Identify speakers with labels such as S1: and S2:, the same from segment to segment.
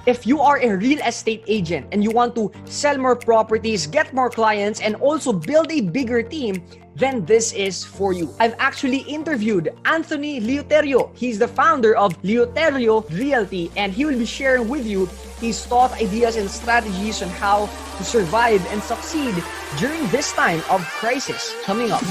S1: If you are a real estate agent and you want to sell more properties, get more clients, and also build a bigger team, then this is for you. I've actually interviewed Anthony Leuterio. He's the founder of Leuterio Realty, and he will be sharing with you his thought, ideas, and strategies on how to survive and succeed during this time of crisis coming up.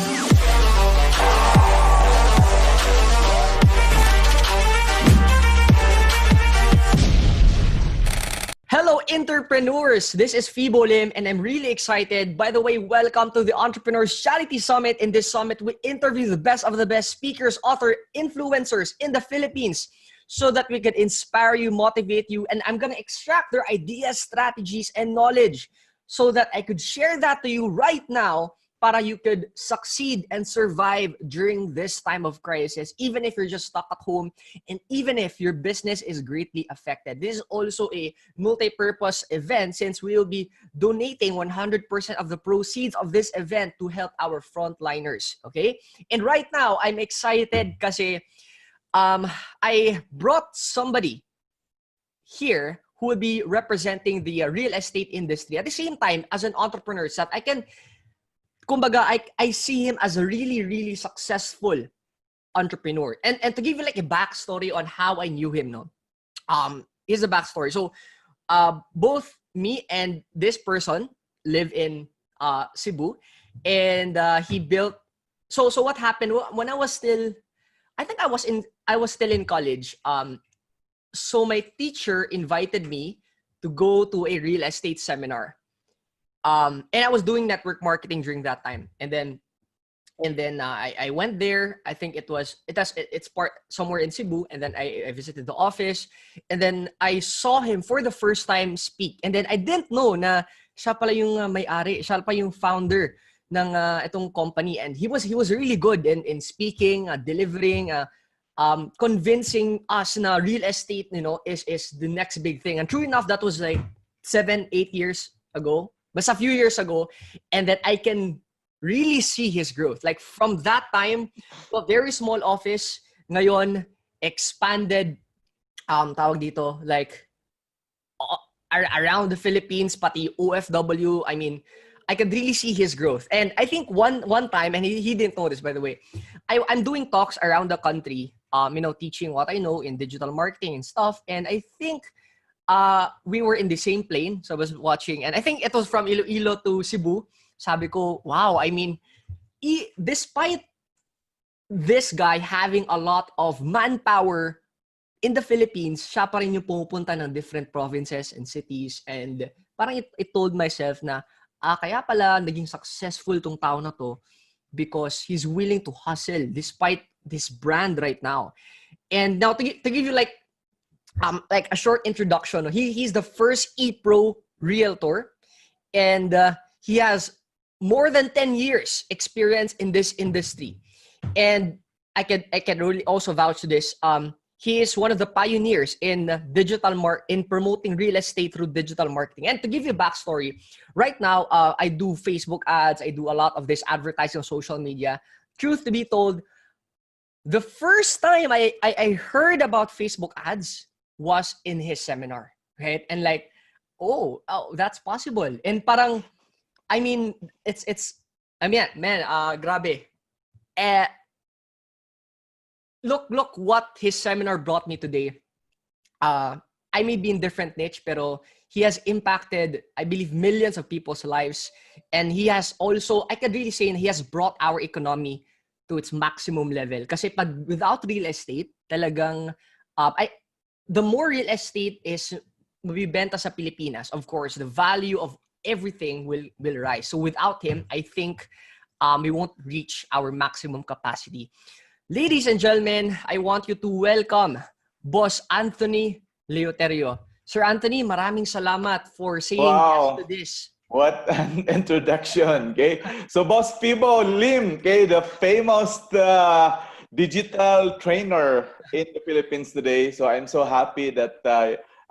S1: Hello, entrepreneurs! This is Fibo and I'm really excited. By the way, welcome to the Entrepreneurs Charity Summit. In this summit, we interview the best of the best speakers, authors, influencers in the Philippines so that we can inspire you, motivate you, and I'm going to extract their ideas, strategies, and knowledge so that I could share that to you right now para you could succeed and survive during this time of crisis, even if you're just stuck at home and even if your business is greatly affected. This is also a multi-purpose event since we will be donating 100% of the proceeds of this event to help our frontliners, okay? And right now, I'm excited kasi I brought somebody here who will be representing the real estate industry at the same time as an entrepreneur so that I can kumbaga, I see him as a really, really successful entrepreneur. And to give you like a backstory on how I knew him, no? Here's a backstory. So, both me and this person live in Cebu, and he built. So what happened when I was still, I think I was still in college. So my teacher invited me to go to a real estate seminar. And I was doing network marketing during that time, and then I went there. I think it's part somewhere in Cebu, and then I visited the office, and then I saw him for the first time speak, and then I didn't know na siya pala yung may-ari, siya pa yung founder ng itong company, and he was really good in speaking, delivering, convincing us na real estate, is the next big thing. And true enough, that was like 7-8 years ago. But a few years ago, and that I can really see his growth. Like from that time, to a very small office, ngayon, expanded, tawag dito, like around the Philippines, pati OFW. I mean, I could really see his growth. And I think one time, and he didn't know this, by the way, I'm doing talks around the country, teaching what I know in digital marketing and stuff. And I think we were in the same plane, so I was watching, and I think it was from Iloilo to Cebu. Sabi ko, wow, I mean, despite this guy having a lot of manpower in the Philippines, siya pa rin yung pumupunta ng different provinces and cities, and parang it told myself na, kaya pala naging successful tong tao na to because he's willing to hustle despite this brand right now. And now to give you like a short introduction. He's the first e-pro realtor, and he has more than 10 years experience in this industry. And I can really also vouch to this. He is one of the pioneers in in promoting real estate through digital marketing. And to give you a backstory, right now I do Facebook ads. I do a lot of this advertising on social media. Truth to be told, the first time I heard about Facebook ads was in his seminar, right? And like, oh, that's possible. And parang, I mean, grabe. Look what his seminar brought me today. I may be in different niche, pero he has impacted, I believe, millions of people's lives. And he has also, I could really say, he has brought our economy to its maximum level. Kasi without real estate, talagang, the more real estate is mabibenta sa Pilipinas, of course, the value of everything will rise. So without him, I think we won't reach our maximum capacity. Ladies and gentlemen, I want you to welcome Boss Anthony Leuterio. Sir Anthony, maraming salamat for saying yes to this.
S2: What an introduction, okay? So Boss Fibo Lim, okay, the famous digital trainer in the Philippines today. So I'm so happy that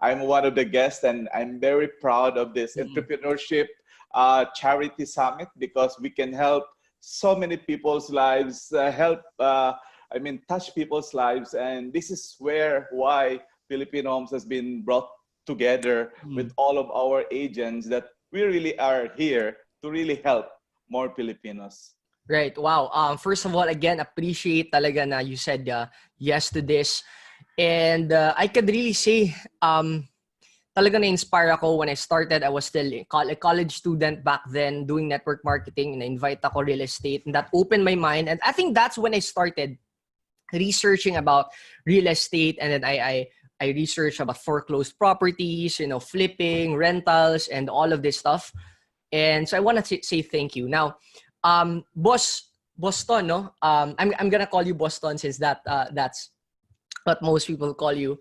S2: I'm one of the guests, and I'm very proud of this entrepreneurship charity summit because we can help so many people's lives, touch people's lives. And this is why Filipino Homes has been brought together with all of our agents that we really are here to really help more Filipinos.
S1: Right. Wow. First of all, again, appreciate talaga na you said yes to this. And I could really say, talaga na-inspire ako when I started. I was still a college student back then doing network marketing, and na-invite ako real estate, and that opened my mind. And I think that's when I started researching about real estate, and then I researched about foreclosed properties, flipping, rentals, and all of this stuff. And so I want to say thank you. Now, Boston, no? I'm gonna call you Boston since that's what most people call you.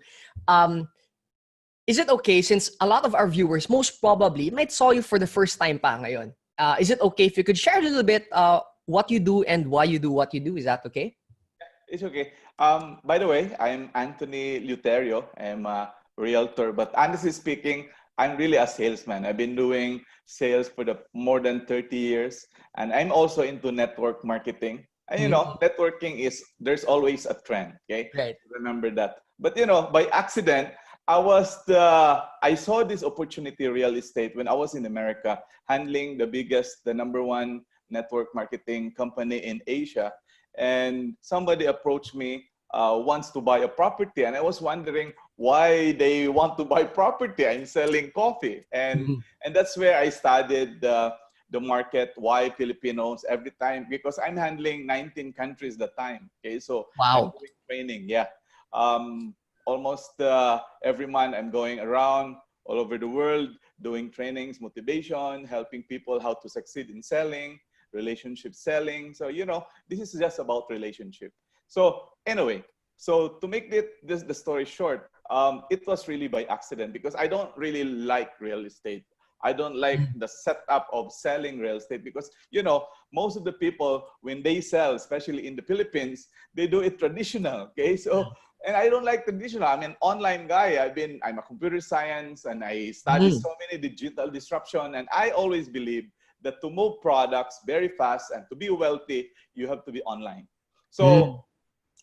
S1: Is it okay, since a lot of our viewers most probably might saw you for the first time pa ngayon? Is it okay if you could share a little bit what you do and why you do what you do? Is that okay?
S2: It's okay. By the way, I'm Anthony Leuterio. I'm a realtor, but honestly speaking, I'm really a salesman. I've been doing sales for the more than 30 years, and I'm also into network marketing. And networking is, there's always a trend. Okay,
S1: Right.
S2: remember that. But by accident, I saw this opportunity real estate when I was in America, handling the number one network marketing company in Asia. And somebody approached me, wants to buy a property, and I was wondering why they want to buy property. I'm selling coffee, and that's where I studied the market, why Filipinos every time, because I'm handling 19 countries at the time. Okay, so I'm
S1: Wow.
S2: doing training. Yeah, almost every month I'm going around all over the world doing trainings, motivation, helping people how to succeed in selling, relationship selling. So this is just about relationship. So anyway, so to make the story short, it was really by accident because I don't really like real estate. I don't like the setup of selling real estate because most of the people, when they sell, especially in the Philippines, they do it traditional. Okay, so and I don't like traditional. I'm an online guy. I'm a computer science, and I study so many digital disruption, and I always believe that to move products very fast and to be wealthy, you have to be online. So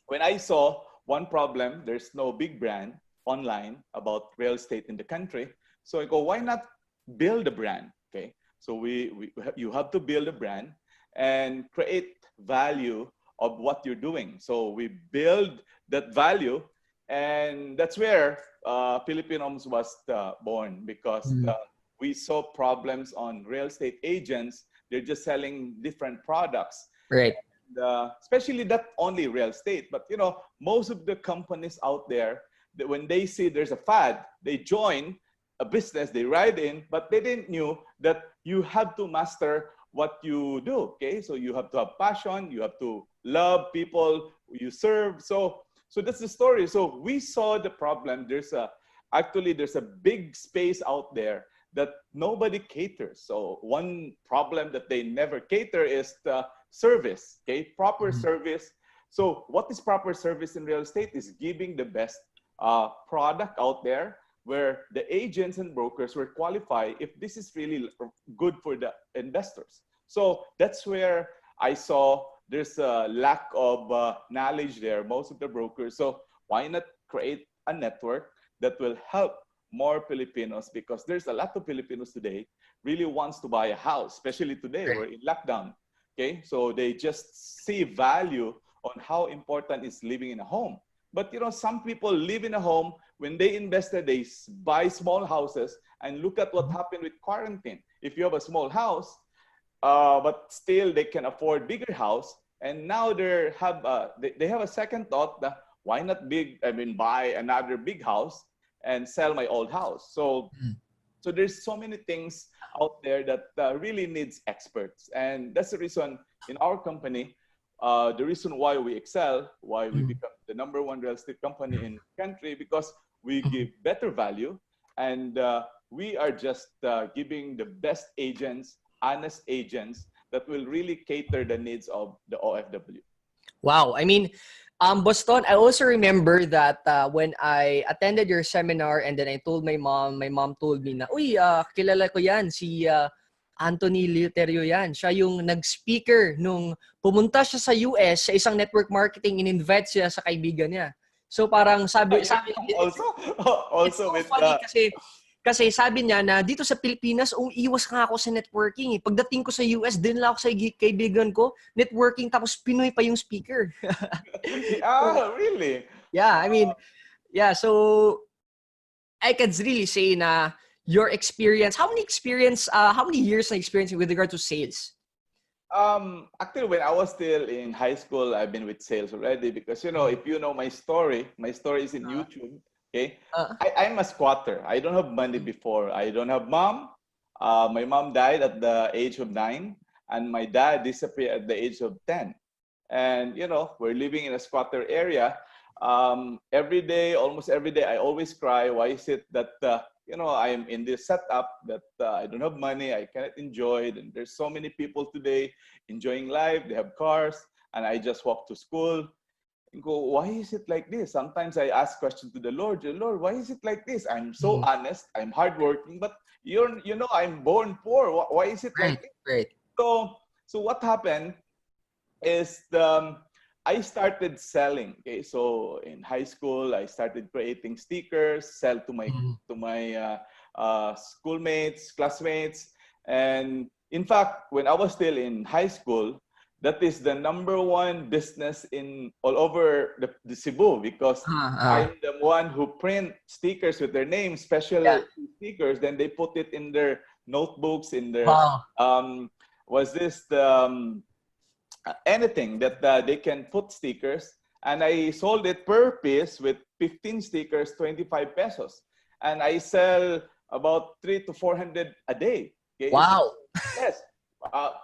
S2: when I saw one problem, there's no big brand online about real estate in the country. So I go, why not build a brand? Okay, so you have to build a brand and create value of what you're doing. So we build that value, and that's where Filipinos was born, because we saw problems on real estate agents. They're just selling different products.
S1: Right.
S2: And, especially not only real estate, but most of the companies out there, that when they see there's a fad, they join a business, they ride in, but they didn't knew that you have to master what you do. Okay, so you have to have passion, you have to love people you serve. So that's the story. So we saw the problem. There's a big space out there that nobody caters. So one problem that they never cater is the service. Okay, proper service. So what is proper service in real estate? Is giving the best product out there, where the agents and brokers will qualify if this is really good for the investors. So that's where I saw there's a lack of knowledge there, most of the brokers. So why not create a network that will help more Filipinos? Because there's a lot of Filipinos today really wants to buy a house, especially today, we're in lockdown. Okay, so they just see value on how important is living in a home. But some people live in a home. When they invested, they buy small houses, and look at what happened with quarantine. If you have a small house, but still they can afford bigger house, and now they have a second thought that why not buy another big house and sell my old house. So there's so many things out there that really needs experts, and that's the reason in our company. The reason why we excel, why we become the number one real estate company in the country, because we give better value, and we are just giving the best agents, honest agents that will really cater the needs of the OFW.
S1: Wow. I mean, Boston, I also remember that when I attended your seminar, and then I told my mom told me na, uy, kilala ko yan, si Anthony Leuterio yan. Siya yung nag-speaker nung pumunta siya sa US sa isang network marketing, in-invite siya sa kaibigan niya. So parang sabi
S2: Also,
S1: it's
S2: also
S1: so
S2: with
S1: funny kasi sabi niya na dito sa Pilipinas, iwas nga ako sa networking. Pagdating ko sa US, din lang ako sa kaibigan ko, networking tapos Pinoy pa yung speaker. So,
S2: really?
S1: yeah, I mean, yeah, so I could really say na your experience, how many years na experience with regard to sales?
S2: Actually, when I was still in high school, I've been with sales already because, if you know my story is in YouTube. Okay. I'm a squatter. I don't have money before. I don't have mom. My mom died at the age of 9, and my dad disappeared at the age of 10. And, we're living in a squatter area. Every day, almost every day, I always cry. Why is it that, I'm in this setup that I don't have money, I cannot enjoy it. And there's so many people today enjoying life, they have cars, and I just walk to school and go, why is it like this? Sometimes I ask questions to the Lord, why is it like this? I'm so honest, I'm hardworking, but I'm born poor. Why is it like
S1: Right,
S2: this?
S1: right.
S2: So what happened is I started selling. Okay, so in high school, I started creating stickers, sell to my schoolmates, classmates, and in fact, when I was still in high school, that is the number one business in all over the Cebu because I'm the one who print stickers with their names,
S1: Yeah.
S2: special stickers. Then they put it in their notebooks, in their
S1: Wow.
S2: was this the anything that they can put stickers, and I sold it per piece with 15 stickers, 25 pesos, and I sell about 300 to 400 a day. Okay,
S1: Wow.
S2: yes. uh,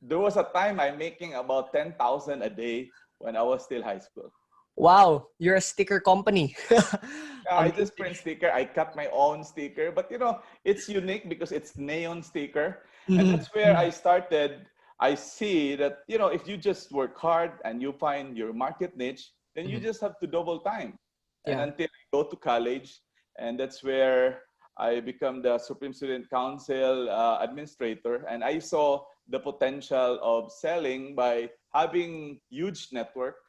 S2: there was a time I'm making about 10,000 a day when I was still high school.
S1: Wow, you're a sticker company.
S2: I just
S1: Amazing.
S2: print sticker. I cut my own sticker, but it's unique because it's neon sticker, and
S1: Mhm.
S2: that's where I started. I see that if you just work hard and you find your market niche, then you
S1: Mhm.
S2: just have to double time, and
S1: Yeah.
S2: until I go to college, and that's where I become the Supreme Student Council administrator, and I saw the potential of selling by having huge network,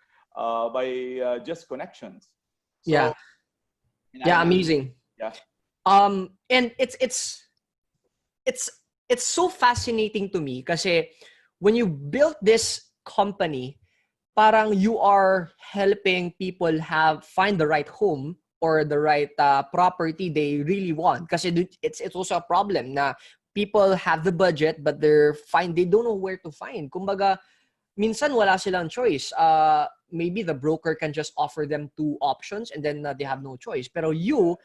S2: by just connections.
S1: Yeah.
S2: So and I
S1: Yeah,
S2: manage.
S1: amazing.
S2: Yeah.
S1: And it's it's so fascinating to me kasi when you built this company, parang you are helping people find the right home or the right property they really want. Kasi it's also a problem na people have the budget but they don't know where to find. Kumbaga, minsan wala silang choice. Maybe the broker can just offer them two options and then they have no choice. Pero you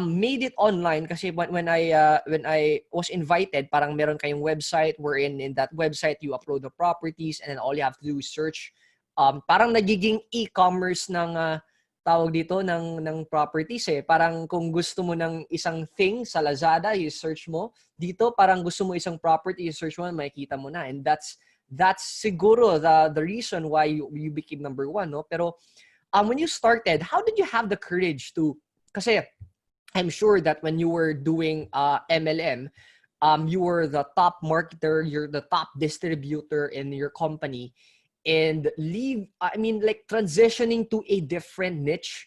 S1: made it online kasi when I was invited, parang meron kayong website wherein in that website you upload the properties and then all you have to do is search. Parang nagiging e-commerce ng tawag dito ng properties eh. Parang kung gusto mo ng isang thing sa Lazada, you search mo. Dito parang gusto mo isang property, you search mo, makikita mo na. And that's siguro the reason why you became number one, no? Pero when you started, how did you have the courage to, kasi I'm sure that when you were doing MLM, you were the top marketer, you're the top distributor in your company, and like transitioning to a different niche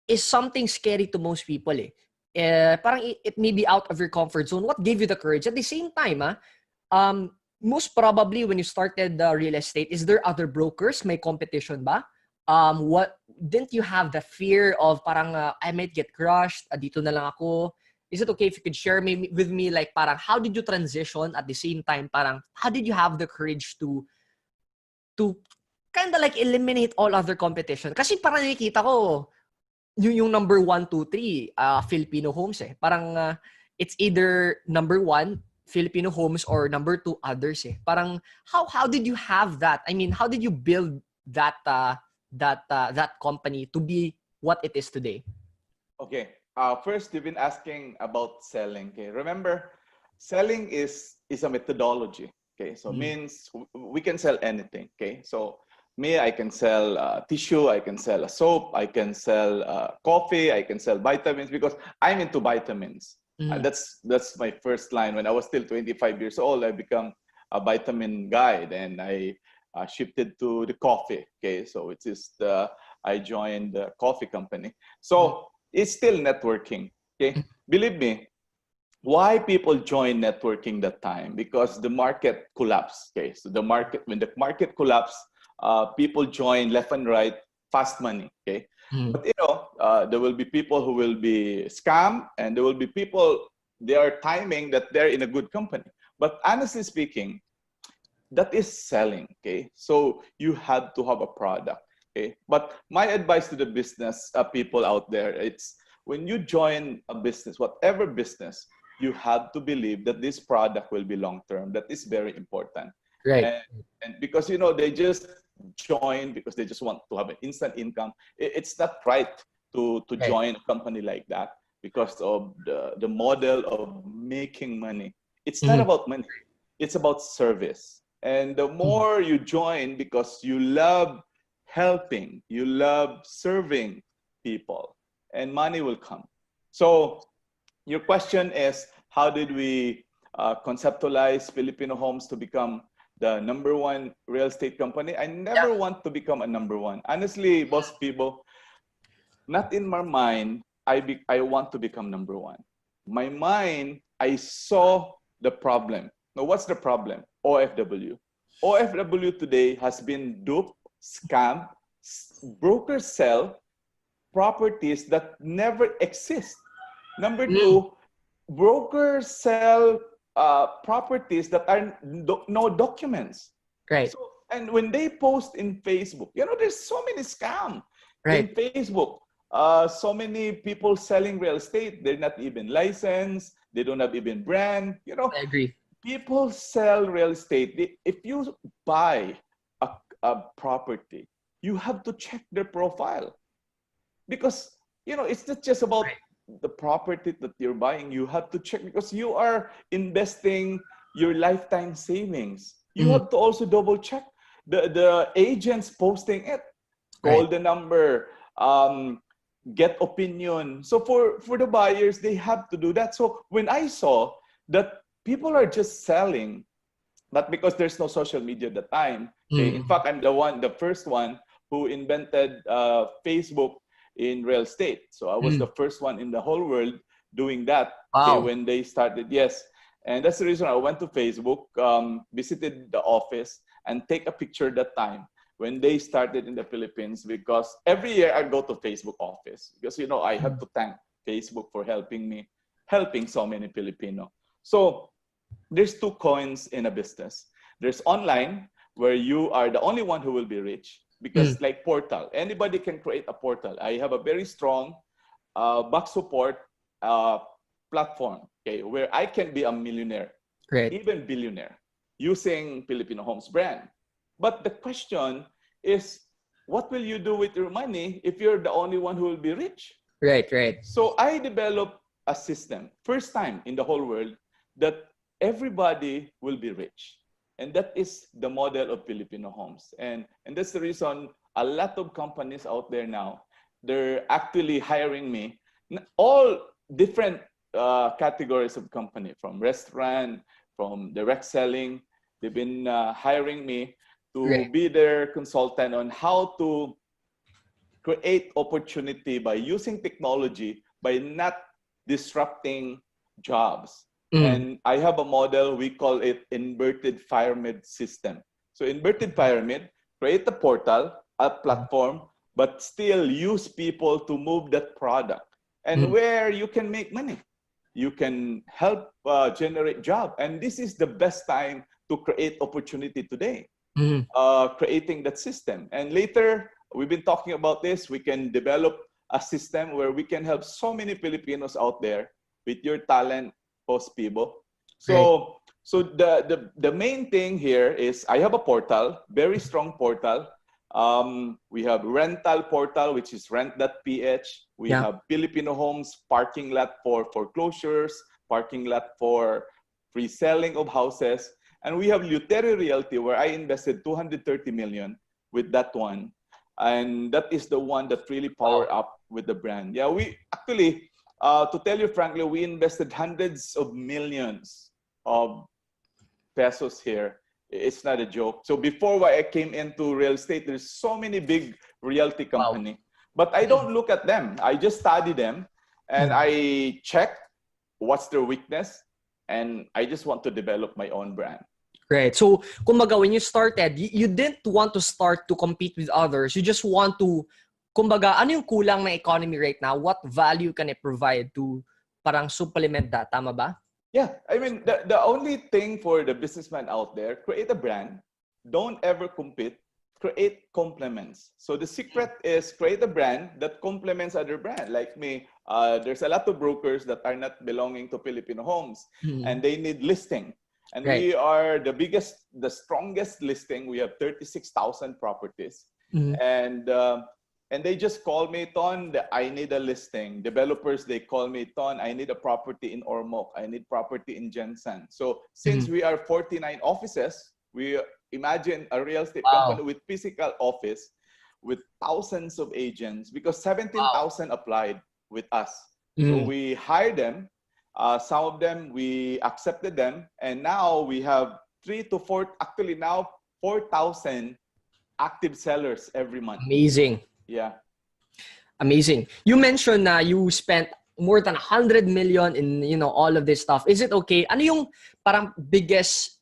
S1: is something scary to most people eh. Parang it may be out of your comfort zone. What gave you the courage? At the same time, most probably when you started the real estate, is there other brokers? May competition ba? What didn't you have the fear of parang I might get crushed? Dito na lang ako. Is it okay if you could share with me like parang how did you transition at the same time? Parang how did you have the courage to kind of like eliminate all other competition? Kasi parang nakikita ko yung number 1, 2, 3 Filipino homes eh. Parang it's either number 1 Filipino homes or number 2 others eh. Parang how did you have that? I mean, how did you build that company to be what it is today?
S2: Okay. First, you've been asking about selling. Okay. Remember, selling is a methodology. Okay. So means we can sell anything. Okay. So me, I can sell tissue. I can sell a soap. I can sell coffee. I can sell vitamins because I'm into vitamins. That's my first line. When I was still 25 years old, I become a vitamin guy. Then I shifted to the coffee. Okay. So it is the I joined the coffee company. So it's still networking. Okay, believe me, why people join networking that time? Because the market collapsed. Okay, so when the market collapsed, people join left and right, fast money. Okay, but there will be people who will be scammed, and there will be people, they are timing that they're in a good company. But honestly speaking, that is selling. Okay, so you have to have a product. Okay, but my advice to the business people out there, it's when you join a business, whatever business, you have to believe that this product will be long term. That is very important.
S1: Right.
S2: And because they just join because they just want to have an instant income. It's not right to
S1: Right.
S2: join a company like that because of the model of making money. It's not about money, it's about service. And the more you join because you love helping, you love serving people, and money will come. So your question is, how did we conceptualize Filipino Homes to become the number one real estate company? I
S1: Yeah.
S2: never want to become a number one. Honestly, Boss Fibo, not in my mind, I want to become number one. My mind, I saw the problem. Now, what's the problem? OFW. OFW today has been duped, scammed, brokers sell properties that never exist. Number two, brokers sell properties that are no documents.
S1: Right.
S2: So, and when they post in Facebook, there's so many scams in
S1: Right.
S2: Facebook. So many people selling real estate, they're not even licensed, they don't have even brand.
S1: I agree.
S2: People sell real estate. If you buy a property, you have to check their profile because it's not just about the property that you're buying. You have to check because you are investing your lifetime savings. You have to also double check the agents posting it, call
S1: Right.
S2: the number, get opinion. So for the buyers, they have to do that. So when I saw that people are just selling, but because there's no social media at the time, okay, in fact, I'm the first one who invented Facebook in real estate. So I was the first one in the whole world doing that. Okay,
S1: Wow.
S2: when they started, yes. And that's the reason I went to Facebook, visited the office, and take a picture that time when they started in the Philippines, because every year I go to Facebook office because I have to thank Facebook for helping me, helping so many Filipino. So there's two coins in a business. There's online, where you are the only one who will be rich, because like portal, anybody can create a portal. I have a very strong back support platform, okay, where I can be a millionaire,
S1: Right.
S2: even billionaire, using Filipino Homes brand. But the question is, what will you do with your money if you're the only one who will be rich?
S1: Right. Right.
S2: So I developed a system, first time in the whole world, that everybody will be rich. And that is the model of Filipino Homes. And that's the reason a lot of companies out there now, they're actually hiring me, all different categories of company, from restaurant, from direct selling. They've been hiring me to
S1: Right.
S2: be their consultant on how to create opportunity by using technology, by not disrupting jobs. And I have a model, we call it inverted pyramid system. So inverted pyramid, create a portal, a platform, but still use people to move that product. And where you can make money, you can help generate job. And this is the best time to create opportunity today, creating that system. And later, we've been talking about this, we can develop a system where we can help so many Filipinos out there with your talent, post Fibo.
S1: Right.
S2: So the main thing here is I have a portal, very strong portal. We have rental portal, which is rent.ph. We
S1: Yeah.
S2: have Filipino Homes parking lot for foreclosures, parking lot for free selling of houses. And we have Leuterio Realty, where I invested 230 million with that one. And that is the one that really power
S1: Wow.
S2: up with the brand. Yeah, we actually, to tell you frankly, we invested hundreds of millions of pesos here. It's not a joke. So before I came into real estate, there's so many big realty
S1: Wow.
S2: company, but I don't look at them. I just study them and I check what's their weakness, and I just want to develop my own brand.
S1: Right. So, kumbaga, when you started, you didn't want to start to compete with others. You just want to, kumbaga, ano yung kulang ng economy right now? What value can it provide to parang supplement that? Tama ba?
S2: Yeah, I mean, the only thing for the businessman out there, create a brand, don't ever compete, create complements. So the secret is create a brand that complements other brand. Like me, there's a lot of brokers that are not belonging to Filipino homes, and they need listing. And
S1: Right.
S2: we are the biggest, the strongest listing. We have 36,000 properties. And they just call me, Ton, I need a listing. Developers, they call me, Ton, I need a property in Ormoc. I need property in Jensen. So since we are 49 offices, we imagine a real estate company with physical office with thousands of agents, because 17,000 applied with us. So we hired them. Some of them, we accepted them. And now we have 4,000 active sellers every month.
S1: Amazing.
S2: Yeah.
S1: Amazing. You mentioned na you spent more than 100 million in, you know, all of this stuff. Is it okay? Ano yung parang biggest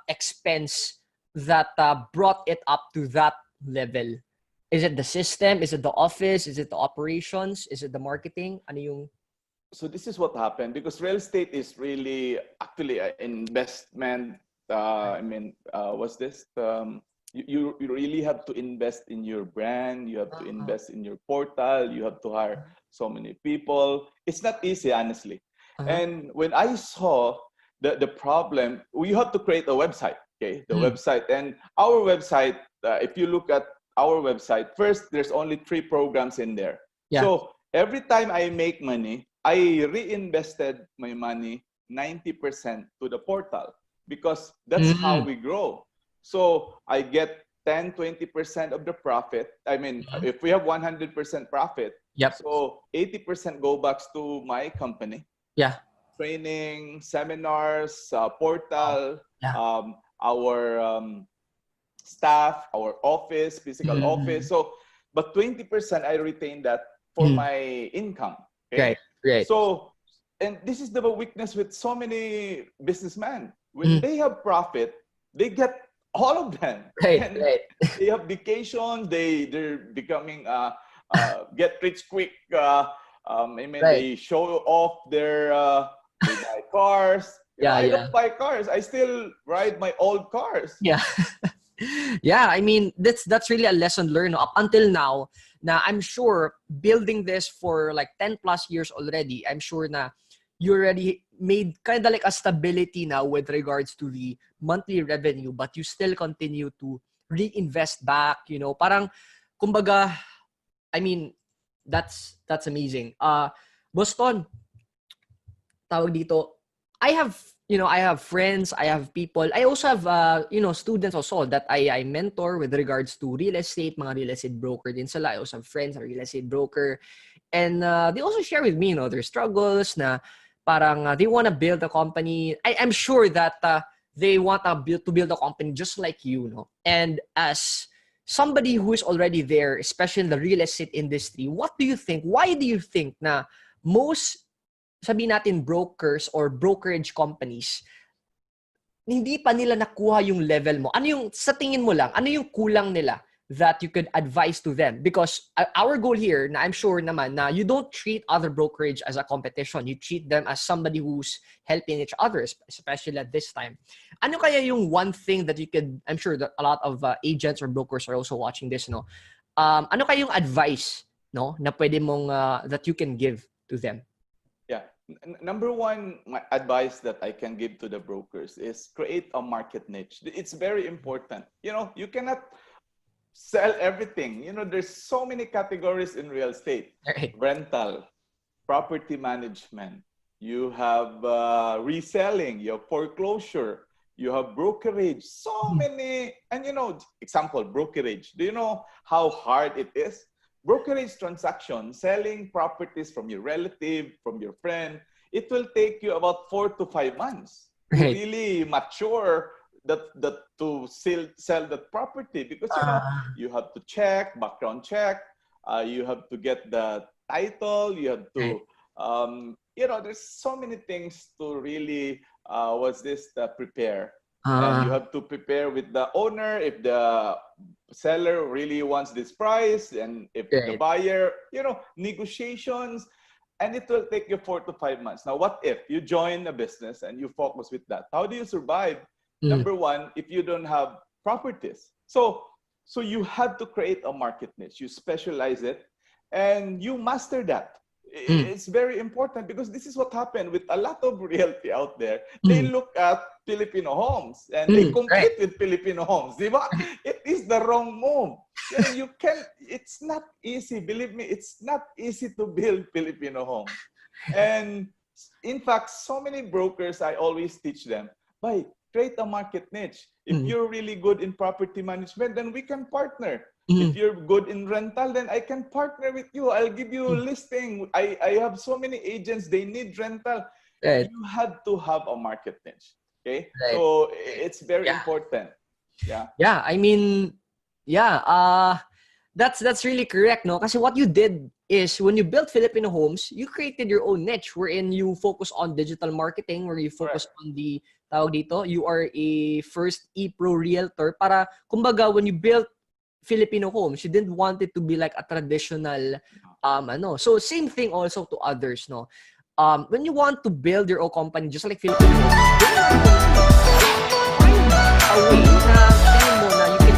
S1: expense that brought it up to that level? Is it the system? Is it the office? Is it the operations? Is it the marketing? Ano yung...
S2: So this is what happened, because real estate is really actually an investment. What's this? You really have to invest in your brand. You have to invest in your portal. You have to hire so many people. It's not easy, honestly. And when I saw the problem, we have to create a website. Okay, the website, and our website. If you look at our website, first there's only 3 programs in there.
S1: Yeah.
S2: So every time I make money, I reinvested my money 90% to the portal, because that's how we grow. So I get 10-20% of the profit. I mean, if we have 100% profit, so 80% go back to my company.
S1: Yeah.
S2: Training, seminars, portal, our staff, our office, physical office. So, but 20% I retain that for my income. Okay?
S1: Right.
S2: So, and this is the weakness with so many businessmen. When they have profit, they get all of them.
S1: Right.
S2: They have vacations. They're becoming get rich quick. They show off their they buy cars. I don't buy cars. I still ride my old cars.
S1: Yeah. Yeah, I mean, that's really a lesson learned up until now. Na I'm sure building this for like 10 plus years already, I'm sure na you already made kind of like a stability now with regards to the monthly revenue, but you still continue to reinvest back, you know, parang kumbaga, I mean, that's amazing. Boston, tawag dito, I have friends, I have people, I also have students also that I mentor with regards to real estate, mga real estate broker din sila. I also have friends are real estate broker, and they also share with me, you know, their struggles na parang they want to build a company. I'm sure that they want to build a company just like you know. And as somebody who is already there, especially in the real estate industry, what do you think? Why do you think na most, sabihin natin, brokers or brokerage companies, hindi pa nila nakuha yung level mo? Ano yung, sa tingin mo lang, ano yung kulang nila that you could advise to them? Because our goal here, na I'm sure naman, na you don't treat other brokerage as a competition. You treat them as somebody who's helping each other, especially at this time. Ano kaya yung one thing that you could, I'm sure that a lot of agents or brokers are also watching this, no? Ano kaya yung advice, no, na pwede mong, that you can give to them?
S2: Yeah. Number one, my advice that I can give to the brokers is create a market niche. It's very important. You know, you cannot sell everything. You know, there's so many categories in real estate.
S1: Right.
S2: Rental, property management, you have reselling, you have foreclosure, you have brokerage, so many. And you know, example, brokerage. Do you know how hard it is? Brokerage transaction, selling properties from your relative, from your friend, it will take you about 4 to 5 months to really mature to sell that property, because
S1: Uh,
S2: you have to check background check, you have to get the title, you have
S1: right.
S2: to there's so many things to really prepare. And you
S1: Uh,
S2: have to prepare with the owner if the seller really wants this price, and if the
S1: right.
S2: buyer, negotiations, and it will take you 4 to 5 months. Now, what if you join a business and you focus with that? How do you survive?
S1: Mm,
S2: Number one, if you don't have properties. So you have to create a market niche. You specialize it and you master that.
S1: mm,
S2: It's very important, because this is what happened with a lot of realty out there. They
S1: mm,
S2: look at Filipino homes and they
S1: right.
S2: compete with Filipino homes. Di ba? It is the wrong move. It's not easy. Believe me, it's not easy to build Filipino homes. And in fact, so many brokers, I always teach them, by create a market niche. If
S1: Mm,
S2: you're really good in property management, then we can partner. If
S1: mm,
S2: you're good in rental, then I can partner with you. I'll give you a
S1: mm,
S2: listing. I have so many agents, they need rental.
S1: right.
S2: You have to have a market niche. Okay?
S1: Right.
S2: So
S1: Right.
S2: it's very
S1: Yeah.
S2: important. Yeah.
S1: Yeah. I mean, yeah. That's really correct, no? Kasi what you did is when you built Filipino homes, you created your own niche wherein you focus on digital marketing, where you focus
S2: Correct.
S1: on the tawag dito, you are a first e-pro realtor para kumbaga when you built Filipino homes, you didn't want it to be like a traditional so same thing also to others, no? When you want to build your own company just like Filipino homes, they are find a way na tingin mo na you can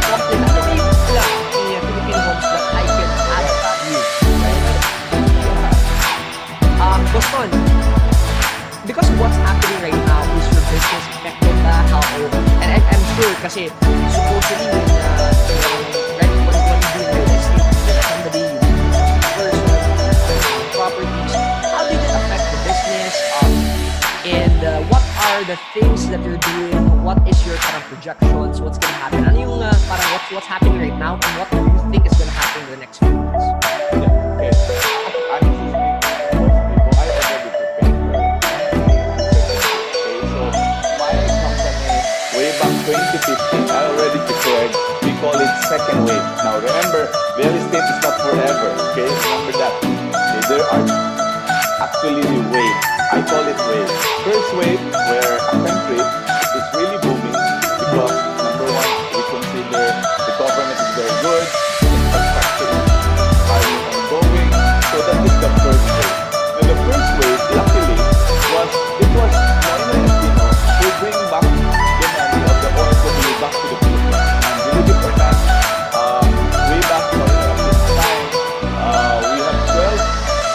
S1: complement ano ba yung lang ni Filipino homes that I can add value, right? Boston, because what's happening right now is your business affected how and I'm sure kasi supposedly when right when you do real estate somebody person properties, how did it affect the business and what are the things that you're doing, what is your kind of projections, what's gonna happen, ano yung parang what's happening right now and what do you think is gonna happen in the next few months?
S2: Yeah. Okay. Honestly speaking, most people, I already prepared for okay, so my company, way back 2015, I already prepared. We call it second wave. Now remember, real estate is not forever. Okay, remember that. Okay, there are actually the wave. I call it wave. First wave, where a country is really booming because number one, we consider the government is very good, infrastructure are ongoing. So that is the first wave. Now the first wave, luckily, was Noynoy Aquino who bring back the money of the OFW back to the Philippines. And believe it or not, way back Noynoy Aquino's time, we have 12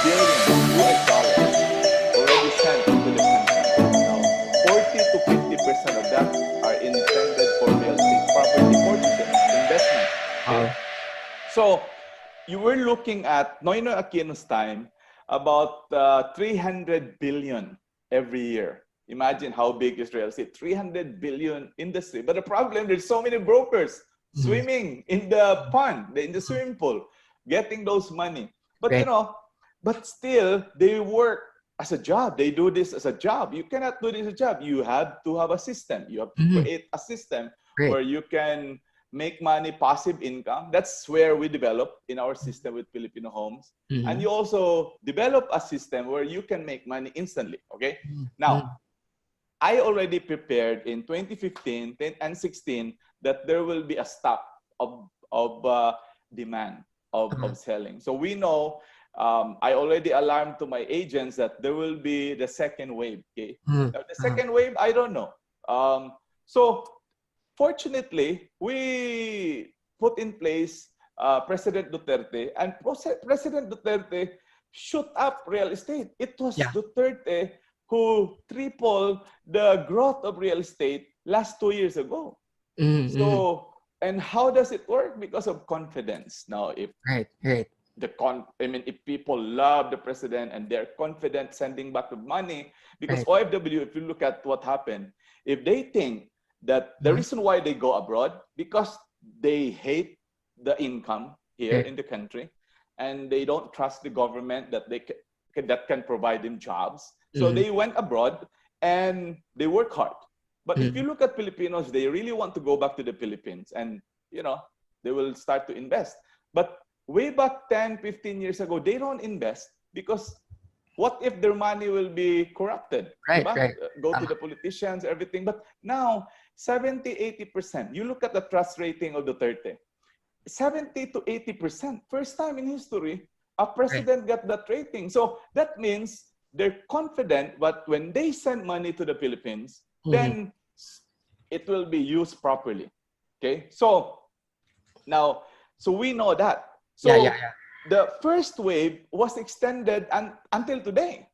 S2: billion US dollars already sent to the country. Now, 40 to 50% of that are intended for real estate property purchases, investment. Okay, so you were looking at Noynoy Aquino's time about 300 billion every year. Imagine how big is real estate, 300 billion industry. But the problem, there's so many brokers
S1: Mhm.
S2: swimming in the pond, in the swimming pool, getting those money. But
S1: Right.
S2: but still they work as a job. They do this as a job. You cannot do this as a job. You have to have a system. You have to
S1: Mhm.
S2: create a system
S1: Right.
S2: where you can make money, passive income. That's where we develop in our system with Filipino homes. And
S1: Mhm.
S2: you also develop a system where you can make money instantly. Okay. Now,
S1: Mhm.
S2: I already prepared in 2015 and 16 that there will be a stock of demand of selling. So we know, I already alarmed to my agents that there will be the second wave. Okay.
S1: Mhm.
S2: Now, the second wave, I don't know. So fortunately, we put in place President Duterte, and President Duterte shoot up real estate. It was
S1: Yeah.
S2: Duterte who tripled the growth of real estate last 2 years ago.
S1: Mhm. Mhm.
S2: So, and how does it work? Because of confidence. Now, if
S1: Right. Right.
S2: if people love the president and they're confident sending back the money, because
S1: Right.
S2: OFW, if you look at what happened, if they think that the
S1: Mhm.
S2: reason why they go abroad because they hate the income here
S1: Right.
S2: in the country, and they don't trust the government that that can provide them jobs, so
S1: Mhm.
S2: they went abroad and they work hard. But if you look at Filipinos, they really want to go back to the Philippines and, you know, they will start to invest. But way back 10, 15 years ago, they don't invest because what if their money will be corrupted?
S1: Right,
S2: Diba?
S1: right.
S2: Go to the politicians, everything. But now, 70, 80%, you look at the trust rating of Duterte, 70 to 80%. First time in history, a president got that rating. So that means they're confident that when they send money to the Philippines, then it will be used properly. Okay? So now, so we know that. So the first wave was extended until today.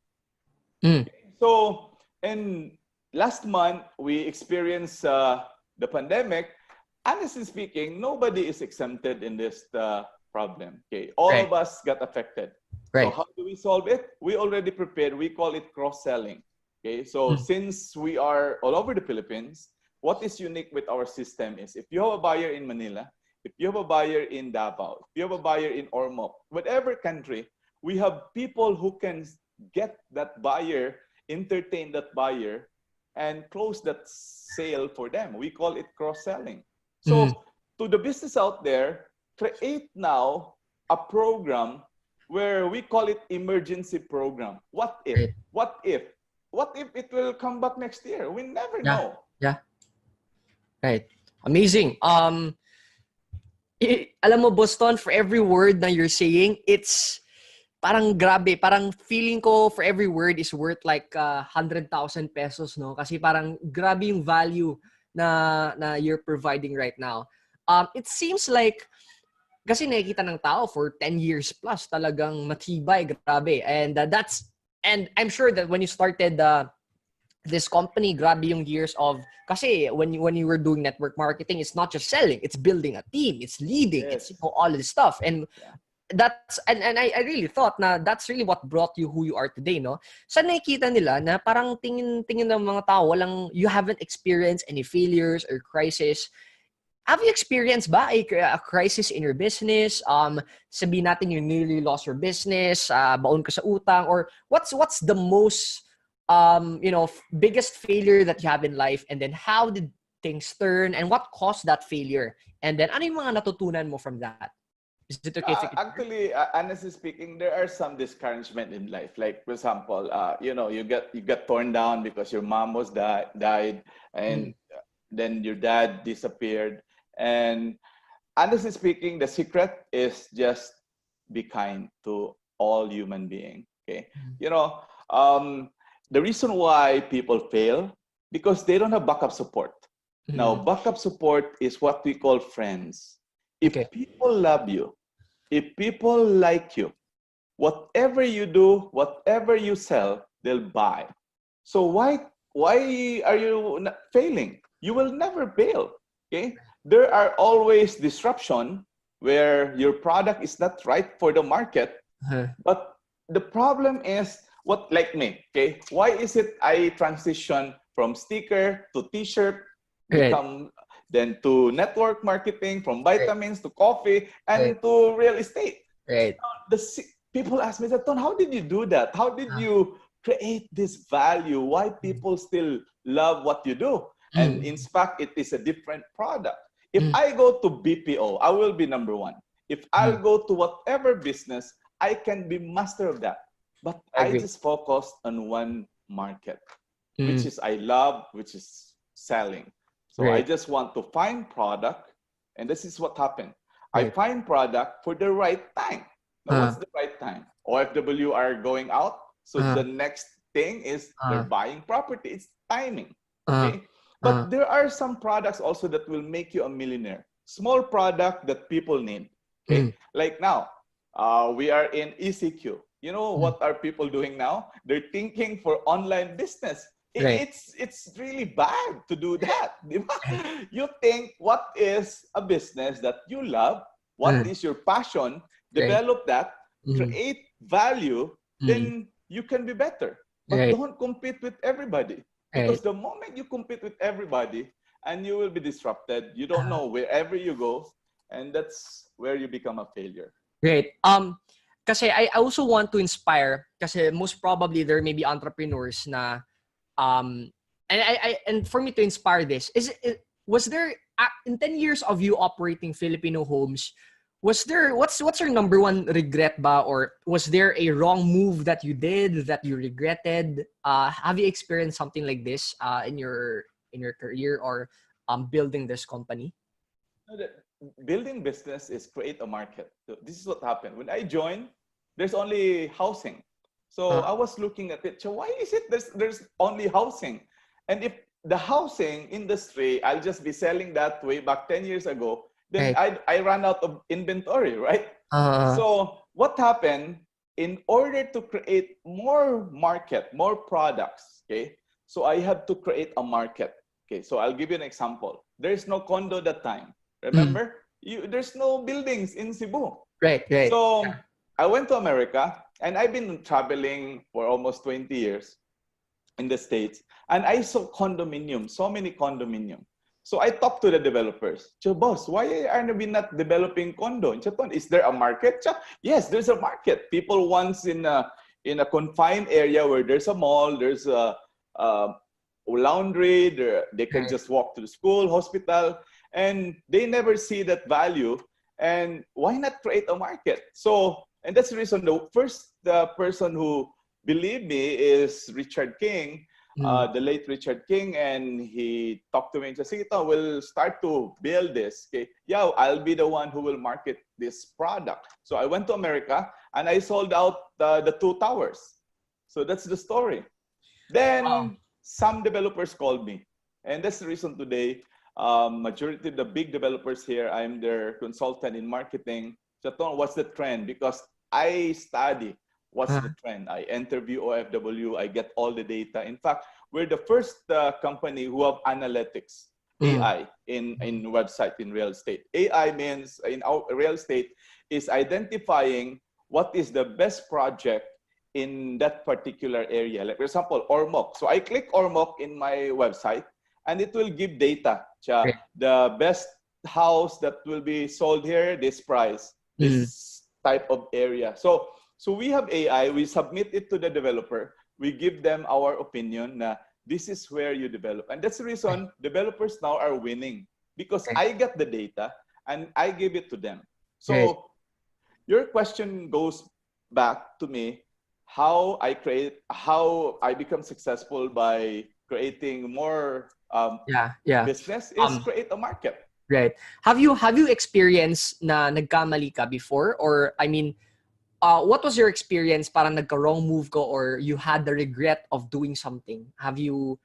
S2: So, and last month, we experienced the pandemic. Honestly speaking, nobody is exempted in this problem. Okay, all of us got affected. So how do we solve it? We already prepared. We call it cross-selling. Okay, so since we are all over the Philippines, what is unique with our system is if you have a buyer in Manila, if you have a buyer in Davao, if you have a buyer in Ormoc, whatever country, we have people who can get that buyer, entertain that buyer, and close that sale for them. We call it cross-selling. So to the business out there, create now a program where we call it emergency program. What if? What if? What if it will come back next year? We never know.
S1: Yeah. Right. Amazing. Alam mo, Boston, for every word na you're saying, it's parang grabe. Parang feeling ko for every word is worth like 100,000 pesos, no? Kasi parang grabe yung value na you're providing right now. It seems like kasi nakikita ng tao for 10 years plus talagang matibay, grabe. And and I'm sure that when you started this company, grabe yung years of, kasi when you were doing network marketing, it's not just selling, it's building a team, it's leading, it's all this stuff. And that's and I really thought na that's really what brought you who you are today, no? Sa nakikita nila na parang tingin ng mga tao, you haven't experienced any failures or crisis. Have you experienced ba a crisis in your business? Sabihin natin you nearly lost your business, baon ka sa utang, or what's the most biggest failure that you have in life, and then how did things turn and what caused that failure? And then ano yung mga natutunan mo from that? Is it okay if you
S2: actually, honestly speaking, there are some discouragement in life. Like for example, you get torn down because your mom was died and then your dad disappeared. And honestly speaking, the secret is just be kind to all human beings. Okay, the reason why people fail because they don't have backup support. Now, backup support is what we call friends. If people love you, if people like you, whatever you do, whatever you sell, they'll buy. So why are you not failing? You will never fail. Okay. There are always disruption where your product is not right for the market. But the problem is like me, okay? Why is it I transition from sticker to t-shirt, become then to network marketing, from vitamins to coffee and to real estate? People ask me, Ton, how did you do that? How did you create this value? Why people still love what you do? And in fact, it is a different product. If I go to BPO, I will be number one. If I'll go to whatever business, I can be master of that. But I just focus on one market, which is I love, which is selling. So I just want to find product, and this is what happened. I find product for the right time. Now, what's the right time? OFW are going out, so the next thing is they're buying property. It's timing. Okay. But there are some products also that will make you a millionaire. Small product that people need. Okay. Like now, we are in ECQ. You know what are people doing now? They're thinking for online business. It's really bad to do that. You think what is a business that you love? What is your passion? Develop that, create value, then you can be better. But don't compete with everybody. Because the moment you compete with everybody and you will be disrupted, you don't know wherever you go, and that's where you become a failure.
S1: Great. Kasi I also want to inspire, kasi most probably there may be entrepreneurs na and And for me to inspire this, was there in 10 years of you operating Filipino homes, was there what's your number one regret ba, or was there a wrong move that you did that you regretted? Have you experienced something like this in your career, or building this company?
S2: No, building business is create a market. So this is what happened. When I joined, there's only housing. So I was looking at it. So why is it there's only housing? And if the housing industry, I'll just be selling that way back 10 years ago, then
S1: Right.
S2: I ran out of inventory, right?
S1: Uh,
S2: So what happened in order to create more market, more products, okay? So I had to create a market. Okay, so I'll give you an example. There is no condo that time.
S1: mm,
S2: Remember? There's no buildings in Cebu.
S1: right, right.
S2: So I went to America and I've been traveling for almost 20 years in the States. And I saw condominium, so many condominium. So I talked to the developers. So, boss, why are we not developing condo? Is there a market? Yes, there's a market. People wants in a confined area where there's a mall, there's a laundry, they can
S1: Right.
S2: just walk to the school, hospital, and they never see that value. And why not create a market? So, and that's the reason the first person who believed me is Richard King,
S1: Mm,
S2: the late Richard King, and he talked to me and said, Sito, we'll start to build this. Okay, yeah, I'll be the one who will market this product. So I went to America and I sold out the two towers. So that's the story.
S1: wow.
S2: Then some developers called me, and that's the reason today. Majority of the big developers here, I'm their consultant in marketing. So, what's the trend? Because I study what's the trend. I interview OFW. I get all the data. In fact, we're the first company who have analytics,
S1: Mm,
S2: AI in website in real estate. AI means in our real estate is identifying what is the best project in that particular area. Like for example, Ormoc. So I click Ormoc in my website and it will give data.
S1: right.
S2: The best house that will be sold here, this price,
S1: Mm,
S2: this type of area. So we have AI, we submit it to the developer, we give them our opinion na this is where you develop. And that's the
S1: right.
S2: reason developers now are winning because
S1: Right.
S2: I get the data and I give it to them.
S1: Right.
S2: So your question goes back to me how I become successful by creating more
S1: Yeah. Yeah.
S2: business is
S1: Um.
S2: create a market.
S1: Right. Have you experienced na nagkamali ka before, or I mean, what was your experience? Parang nagka-wrong move ko, or you had the regret of doing something. Have you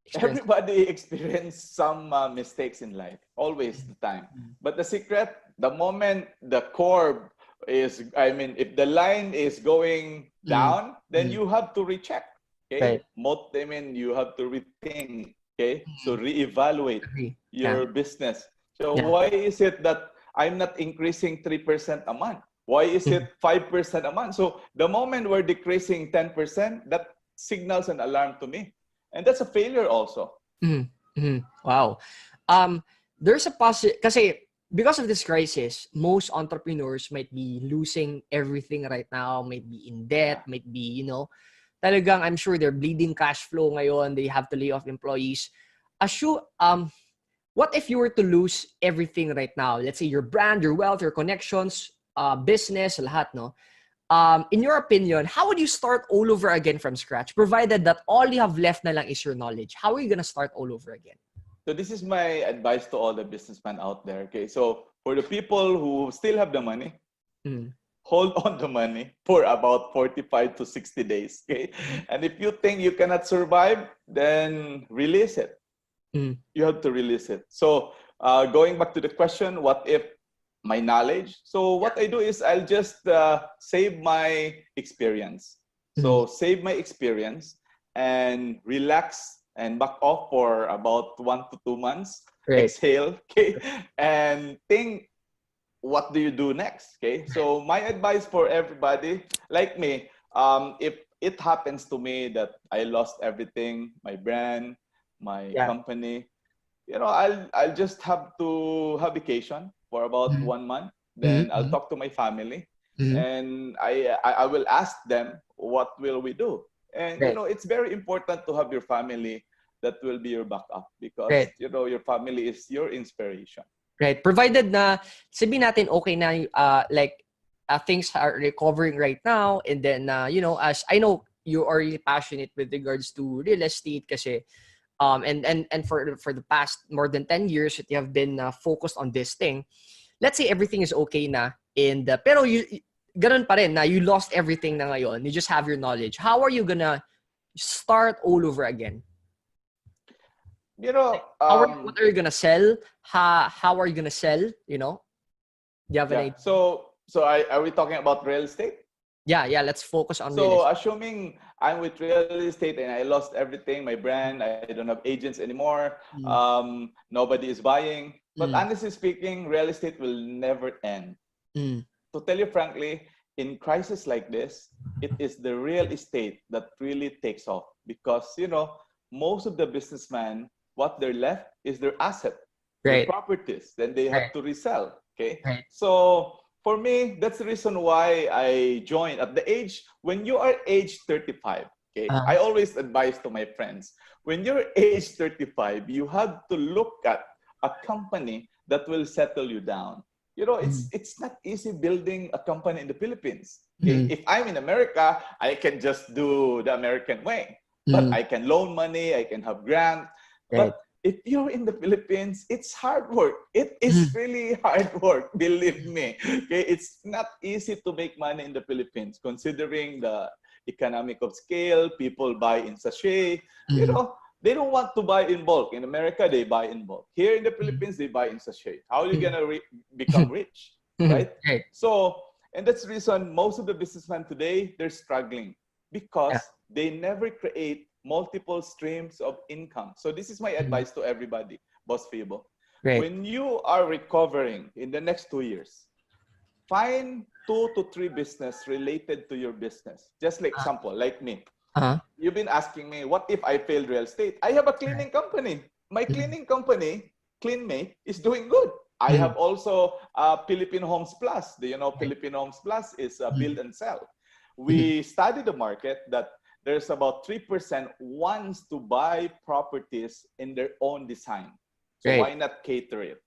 S1: experienced?
S2: Everybody experience some mistakes in life, always the time.
S1: Mm,
S2: But the secret, the moment the curve is, I mean, if the line is going
S1: mm,
S2: down, then
S1: mm,
S2: you have to recheck. Okay,
S1: right.
S2: I mean, you have to rethink. Okay, so
S1: Mm,
S2: reevaluate
S1: agree. Yeah.
S2: your business. So
S1: Yeah.
S2: why is it that I'm not increasing 3% a month? Why is
S1: Mm,
S2: it 5% a month? So the moment we're decreasing 10%, that signals an alarm to me. And that's a failure also.
S1: mm, mm. Wow. Um. There's a kasi because of this crisis, most entrepreneurs might be losing everything right now. Might be in
S2: Yeah.
S1: debt. Might be, talagang I'm sure they're bleeding cash flow ngayon. They have to lay off employees. What if you were to lose everything right now? Let's say your brand, your wealth, your connections, business, lahat, no? In your opinion, how would you start all over again from scratch, provided that all you have left na lang is your knowledge? How are you gonna start all over again?
S2: So this is my advice to all the businessmen out there. Okay. So for the people who still have the money,
S1: Mm,
S2: hold on the money for about 45 to 60 days. Okay. And if you think you cannot survive, then release it.
S1: mm,
S2: You have to release it. So going back to the question, what if my knowledge? So what I do is I'll just save my experience.
S1: mm,
S2: So save my experience and relax and back off for about 1 to 2 months.
S1: right.
S2: Exhale, okay, and think what do you do next? Okay, so my advice for everybody like me, if it happens to me that I lost everything, my brand, my
S1: Yeah.
S2: company, I'll just have to have vacation for about
S1: Mm,
S2: 1 month. Then I'll
S1: mm,
S2: talk to my family,
S1: mm,
S2: and I will ask them what will we do. And
S1: right.
S2: it's very important to have your family that will be your backup because
S1: Right.
S2: you know your family is your inspiration.
S1: Right. Provided na sabihin natin okay na like things are recovering right now, and then as I know you are really passionate with regards to real estate kasi and for the past more than 10 years that you have been focused on this thing. Let's say everything is okay na, and pero ganun pa rin na you lost everything na ngayon. You just have your knowledge. How are you gonna start all over again?
S2: You know,
S1: What are you gonna sell? How are you gonna sell? You know, do you have an
S2: yeah.
S1: idea?
S2: So are we talking about real estate?
S1: Yeah. Let's focus on real
S2: So
S1: estate.
S2: assuming I'm with real estate and I lost everything, my brand, I don't have agents anymore,
S1: Mm.
S2: nobody is buying. But
S1: Mm.
S2: honestly speaking, real estate will never end.
S1: Mm.
S2: To tell you frankly, in crisis like this, it is the real estate that really takes off because you know most of the businessmen, what they're left is their asset, their
S1: Right.
S2: properties. Then they
S1: Right.
S2: have to resell. Okay,
S1: Right.
S2: so for me, that's the reason why I joined at the age when you are age 35. Okay,
S1: Uh,
S2: I always advise to my friends when you're age 35, you have to look at a company that will settle you down. You know,
S1: mm.
S2: it's not easy building a company in the Philippines. Okay,
S1: Mm.
S2: if I'm in America, I can just do the American way, but
S1: Mm.
S2: I can loan money, I can have grant.
S1: Right.
S2: But if you're in the Philippines, it's hard work. It is
S1: Mm.
S2: really hard work, believe me. Okay, it's not easy to make money in the Philippines, considering the economic of scale. People buy in sachet. You
S1: Mm.
S2: know, they don't want to buy in bulk. In America, they buy in bulk. Here in the
S1: Mm.
S2: Philippines, they buy in sachet. How are you
S1: Mm.
S2: gonna become rich, right?
S1: Right.
S2: So, and that's the reason most of the businessmen today they're struggling because
S1: Yeah.
S2: they never create multiple streams of income. So this is my
S1: Mm.
S2: advice to everybody, Boss Fibo.
S1: Right.
S2: When you are recovering in the next 2 years, find 2 to 3 business related to your business. Just like
S1: Uh,
S2: example, like me.
S1: uh-huh.
S2: You've been asking me, what if I failed real estate? I have a
S1: Right.
S2: cleaning company. My
S1: Mm.
S2: cleaning company, CleanMate, is doing good. I
S1: Mm.
S2: have also Philippine Homes Plus. Do you know
S1: Right.
S2: Philippine Homes Plus is build
S1: Mm.
S2: and sell?
S1: Mm.
S2: We studied the market that there's about 3% wants to buy properties in their own design. So
S1: Right.
S2: why not cater it?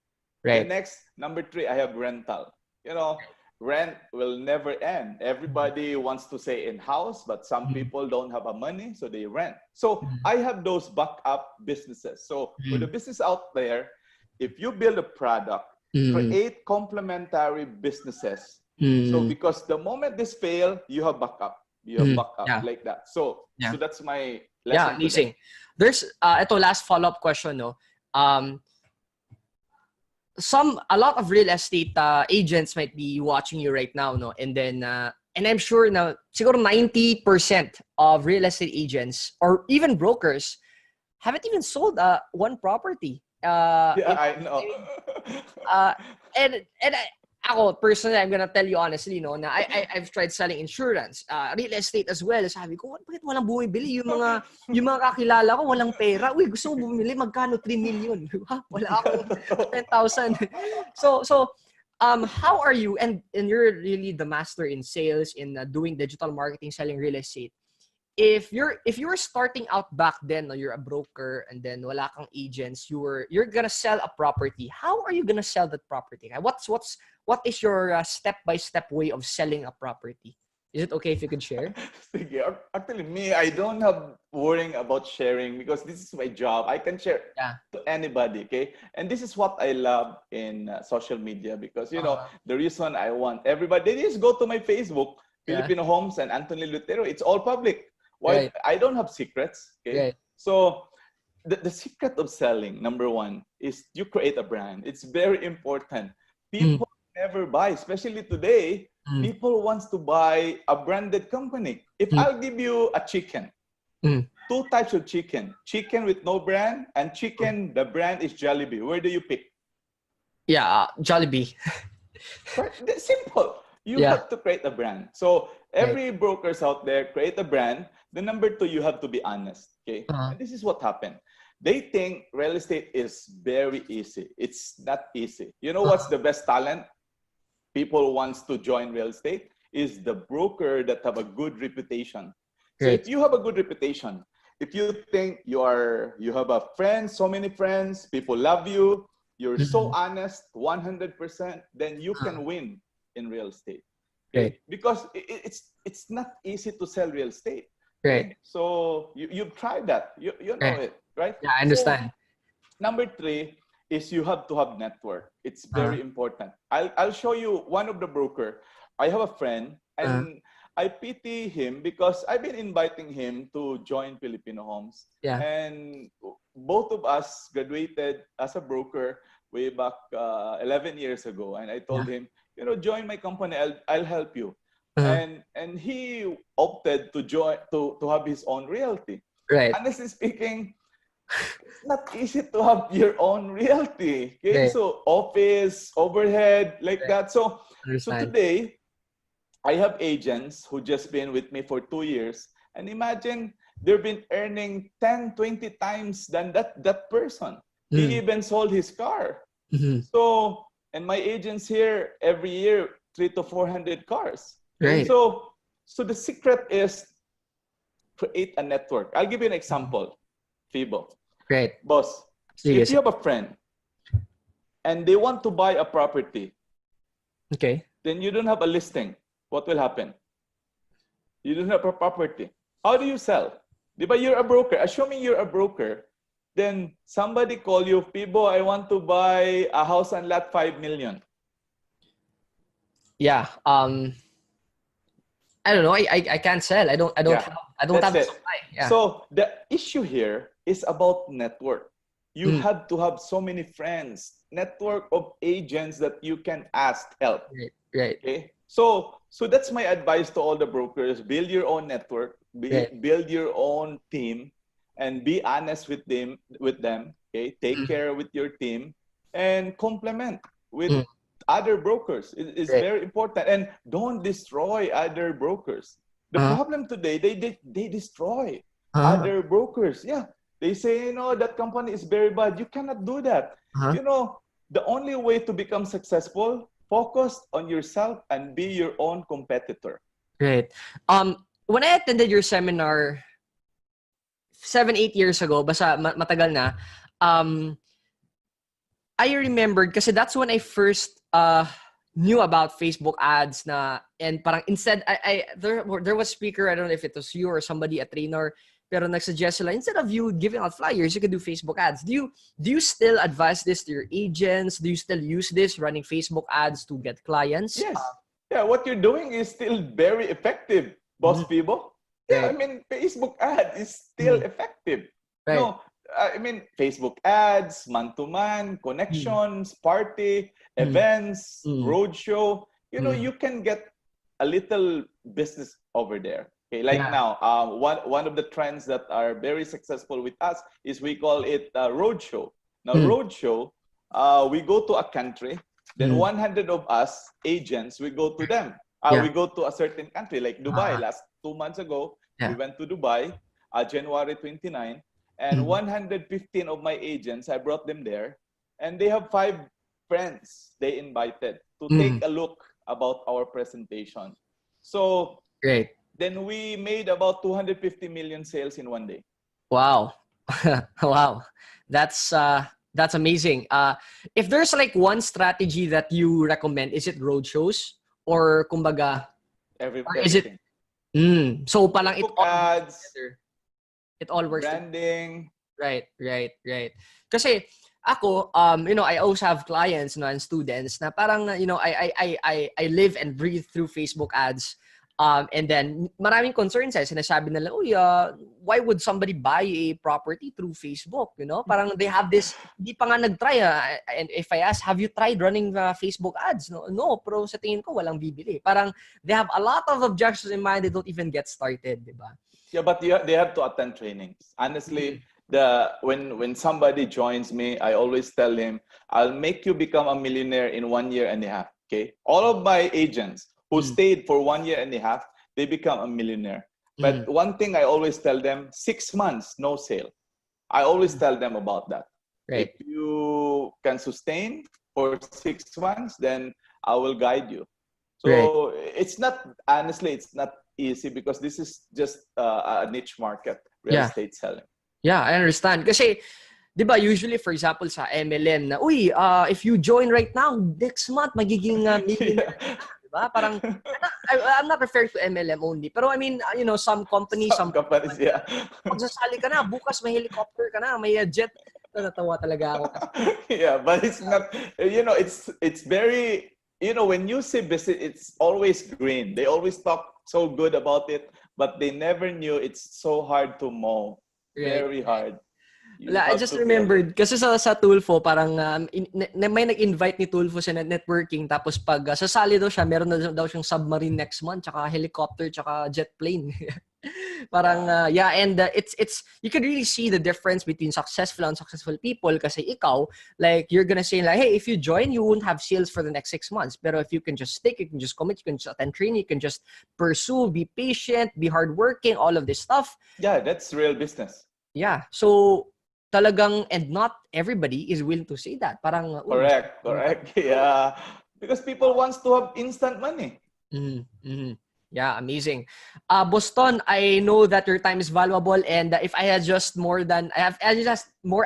S2: The
S1: Right.
S2: next, number 3, I have rental. You know, rent will never end.
S1: Mm.
S2: Everybody wants to stay in house, but some
S1: Mm.
S2: people don't have a money, so they rent. So
S1: Mm.
S2: I have those backup businesses. So for the
S1: Mm.
S2: business out there, if you build a product,
S1: Mm.
S2: create complementary businesses. So
S1: Mm.
S2: because the moment this fail, you have backup. You have
S1: Mm.
S2: backup
S1: Yeah.
S2: like that. So
S1: Yeah.
S2: that's my
S1: Yeah.
S2: lesson today.
S1: Amazing. There's ito last follow-up question, no. Um, a lot of real estate agents might be watching you right now, no, and I'm sure na siguro 90% of real estate agents or even brokers haven't even sold one property.
S2: Yeah,
S1: You know,
S2: I
S1: I
S2: know.
S1: mean, uh, ako personally, I'm gonna tell you honestly, no, na I've tried selling insurance, real estate as well. Sabi ko, bakit walang bumibili? Yung mga kakilala ko walang pera. Uy, gusto mo bumili? Magkano? 3 million. Ha? Wala akong 10,000. So, how are you? And you're really the master in sales, in doing digital marketing, selling real estate. If you were starting out back then, no, you're a broker and then wala kang agents, you're gonna sell a property. How are you gonna sell that property? What is your step-by-step way of selling a property? Is it okay if you could share?
S2: Sige. Actually, me, I don't have worrying about sharing because this is my job. I can share
S1: Yeah.
S2: to anybody, okay? And this is what I love in social media because, you know,
S1: Uh,
S2: the reason I want everybody, they just go to my Facebook,
S1: yeah.
S2: Filipino Homes and Anthony Leuterio. It's all public. Why?
S1: Right.
S2: I don't have secrets, okay?
S1: Right.
S2: So the secret of selling, number one, is you create a brand. It's very important.
S1: Mm,
S2: People never buy, especially today.
S1: mm,
S2: People wants to buy a branded company. If
S1: mm,
S2: I'll give you a chicken,
S1: mm.
S2: 2 types of chicken: chicken with no brand and chicken the brand is Jollibee. Where do you pick?
S1: Yeah. Jollibee.
S2: Correct. That's simple. You
S1: Yeah.
S2: have to create a brand. So
S1: Right.
S2: every brokers out there, create a brand. The number 2, you have to be honest. Okay.
S1: Uh,
S2: And this is what happened. They think real estate is very easy. It's not easy. You know what's
S1: uh,
S2: the best talent? People wants to join real estate is the broker that have a good reputation. So if
S1: right.
S2: you have a good reputation, if you think you have a friend, so many friends, people love you, you're so honest, 100%, then you can win in real estate. Okay?
S1: Right.
S2: Because it's not easy to sell real estate.
S1: Right.
S2: Okay? So you've tried that. You know
S1: Right.
S2: it, right?
S1: Yeah, I
S2: So
S1: understand.
S2: number 3 is you have to have network. It's very important. I'll show you one of the broker. I have a friend and I pity him because I've been inviting him to join Filipino Homes.
S1: Yeah.
S2: And both of us graduated as a broker way back 11 years ago. And I told
S1: Yeah.
S2: him, join my company. I'll help you.
S1: Uh-huh.
S2: And he opted to join to have his own realty.
S1: Right.
S2: Honestly speaking, it's not easy to have your own realty. Okay,
S1: Right.
S2: so office, overhead, like
S1: Right.
S2: that. So
S1: Understand.
S2: today, I have agents who just been with me for 2 years, and imagine they've been earning 10, 20 times than that person. He
S1: Mm.
S2: even sold his car.
S1: Mm-hmm.
S2: So, and my agents here every year 300 to 400 cars. Okay,
S1: Right.
S2: so the secret is create a network. I'll give you an example, Fibo.
S1: Right.
S2: Boss,
S1: Sige,
S2: if you
S1: sige.
S2: have a friend and they want to buy a property,
S1: Okay.
S2: then you don't have a listing. What will happen? You don't have a property. How do you sell? But you're a broker. Assuming you're a broker, then somebody call you, Fibo, I want to buy a house and lot 5 million.
S1: Yeah. I don't know. I can't sell.
S2: Yeah,
S1: I don't
S2: that's
S1: have the
S2: it.
S1: supply. Yeah.
S2: So the issue here is about network. You
S1: Mm.
S2: have to have so many friends, network of agents that you can ask help.
S1: Right. Right.
S2: Okay, so that's my advice to all the brokers: build your own network,
S1: Right.
S2: build your own team, and be honest with them. Okay, take
S1: Mm.
S2: care with your team, and complement with
S1: Mm.
S2: other brokers. It is
S1: Right.
S2: very important, and don't destroy other brokers. The
S1: Uh-huh.
S2: problem today, they destroy
S1: Uh-huh.
S2: other brokers. Yeah, they say, that company is very bad. You cannot do that.
S1: Uh-huh.
S2: The only way to become successful, focus on yourself and be your own competitor.
S1: Right. When I attended your seminar 7, 8 years ago, basta matagal na, I remembered kasi that's when I first knew about Facebook ads and parang instead there was speaker, I don't know if it was you or somebody, a trainer, pero nagsuggest sila, instead of you giving out flyers, you could do Facebook ads. Do you still advise this to your agents? Do you still use this, running Facebook ads to get clients?
S2: Yes. Yeah, what you're doing is still very effective, Boss Fibo. Yeah, I
S1: Right.
S2: mean, Facebook ad is still
S1: Mm.
S2: effective.
S1: Right.
S2: I mean, Facebook ads, man-to-man,
S1: Mm.
S2: connections, party,
S1: Mm.
S2: events,
S1: Mm.
S2: roadshow.
S1: Mm.
S2: You can get a little business over there. Okay, like
S1: Yeah.
S2: now, one of the trends that are very successful with us is we call it roadshow. Now,
S1: Mm.
S2: roadshow, we go to a country, then
S1: Mm.
S2: 100 of us agents, we go to them.
S1: Yeah.
S2: We go to a certain country like Dubai.
S1: Uh,
S2: Last 2 months ago, we
S1: yeah.
S2: went to Dubai, January 29, and
S1: Mm.
S2: 115 of my agents, I brought them there, and they have 5 friends they invited to take
S1: Mm.
S2: a look about our presentation. So
S1: Great.
S2: then we made about 250 million sales in one day.
S1: Wow. Wow. That's amazing. If there's like one strategy that you recommend, is it roadshows or kumbaga, or is it
S2: Everything.
S1: so palang it
S2: Facebook
S1: all works
S2: ads,
S1: together. It all works together.
S2: branding.
S1: Right. Kasi ako, I always have clients, and students na parang, I live and breathe through Facebook ads. And then maraming concerns sinasabi nila, why would somebody buy a property through Facebook? Parang they have this, hindi pa nga nag-try. And if I ask, have you tried running Facebook ads? No, pero sa tingin ko walang bibili. Parang they have a lot of objections in mind. They don't even get started, di ba?
S2: Yeah, but they have to attend trainings. Honestly, when somebody joins me, I always tell him, I'll make you become a millionaire in 1 year and a half. Okay, all of my agents who stayed for 1 year and a half, they become a millionaire. But one thing I always tell them: 6 months, no sale. I always tell them about that.
S1: Right.
S2: If you can sustain for 6 months, then I will guide you. So
S1: Right.
S2: it's not, honestly, it's not easy because this is just a niche market, real estate selling.
S1: Yeah, I understand. Kasi, di ba, usually, for example, sa MLM na, if you join right now, next month, magiging millionaire ka na. Di ba? Parang, I'm not referring to MLM only. Pero I mean, some companies,
S2: Some companies, yeah.
S1: Magsasali ka na, bukas may helicopter ka na, may jet. Natawa talaga ako.
S2: Yeah, but it's not, it's very, when you say business, it's always green. They always talk so good about it, but they never knew it's so hard to mow.
S1: Right.
S2: Very hard.
S1: I just remembered, kasi sa Tulfo, parang may nag-invite ni Tulfo sa networking, tapos pag sasali daw siya, meron na daw siyang submarine next month, tsaka helicopter, tsaka jet plane. Parang, and it's you can really see the difference between successful and unsuccessful people kasi ikaw, like, you're gonna say, like, hey, if you join, you won't have sales for the next 6 months. Pero if you can just stick, you can just commit, you can just attend training, you can just pursue, be patient, be hardworking, all of this stuff.
S2: Yeah, that's real business.
S1: Yeah. So, talagang, and not everybody is willing to say that. Parang,
S2: correct. Yeah. Because people wants to have instant money.
S1: Yeah, amazing. Boston, I know that your time is valuable, and if I had just more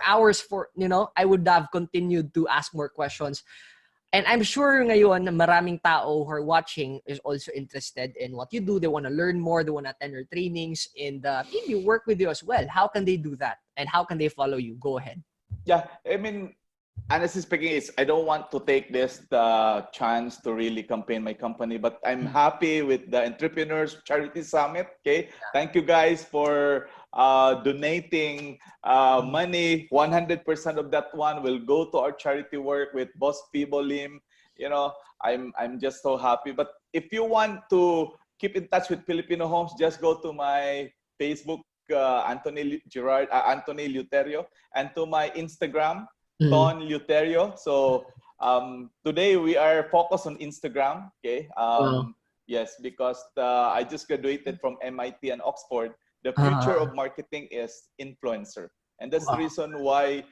S1: hours for, I would have continued to ask more questions. And I'm sure ngayon maraming tao who are watching is also interested in what you do. They want to learn more. They want to attend your trainings and maybe work with you as well. How can they do that? And how can they follow you? Go ahead.
S2: Yeah, I mean, honestly speaking, I don't want to take this chance to really campaign my company, but I'm happy with the Entrepreneurs Charity Summit. Okay, thank you guys for donating money. 100% of that one will go to our charity work with Boss Fibo Lim. I'm just so happy. But if you want to keep in touch with Filipino Homes, just go to my Facebook, Anthony Leuterio, and to my Instagram, Ton Leuterio. So today we are focused on Instagram. Okay. Yes, because I just graduated from MIT and Oxford. The future of marketing is influencer. And that's the reason why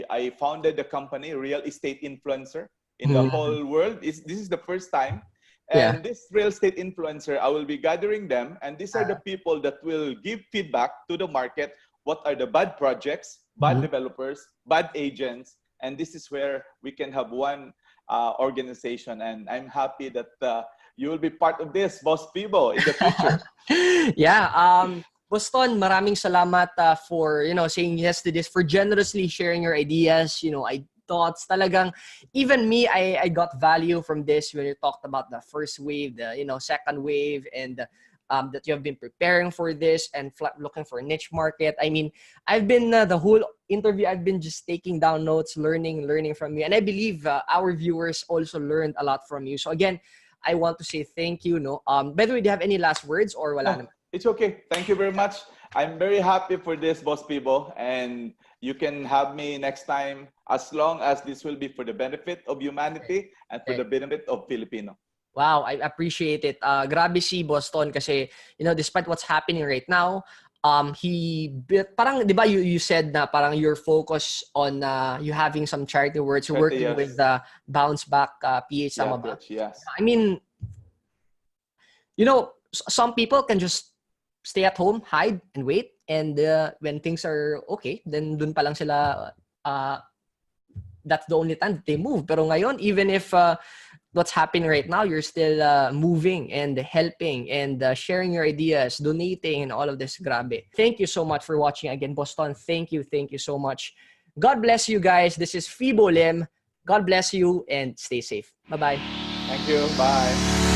S2: I founded the company, Real Estate Influencer, in the whole world. This is the first time. And this real estate influencer, I will be gathering them. And these are the people that will give feedback to the market. What are the bad projects, bad developers, bad agents? And this is where we can have one organization. And I'm happy that you will be part of this, Boss Fibo, in the future.
S1: Boston, maraming salamat for, saying yes to this, for generously sharing your ideas, thoughts. Talagang, even me, I got value from this when you talked about the first wave, the, second wave, and that you have been preparing for this and looking for a niche market. I mean, I've been, the whole interview, I've been just taking down notes, learning from you. And I believe our viewers also learned a lot from you. So again, I want to say thank you. By the way, do you have any last words or wala naman?
S2: It's okay. Thank you very much. I'm very happy for this, Boss Fibo, and you can have me next time as long as this will be for the benefit of humanity and for the benefit of Filipino.
S1: Wow, I appreciate it. Grabe si Boston kasi, despite what's happening right now, parang, di ba, you said na parang your focus on you having some charity works, you're working with the Bounce Back PH Samaba.
S2: Yes.
S1: I mean, some people can just stay at home, hide, and wait. And when things are okay, then dun pa lang sila, that's the only time that they move. Pero ngayon, even if what's happening right now, you're still moving and helping and sharing your ideas, donating, and all of this. Grabe. Thank you so much for watching again, Boston. Thank you so much. God bless you guys. This is Fibo Lim. God bless you and stay safe. Bye-bye.
S2: Thank you. Bye.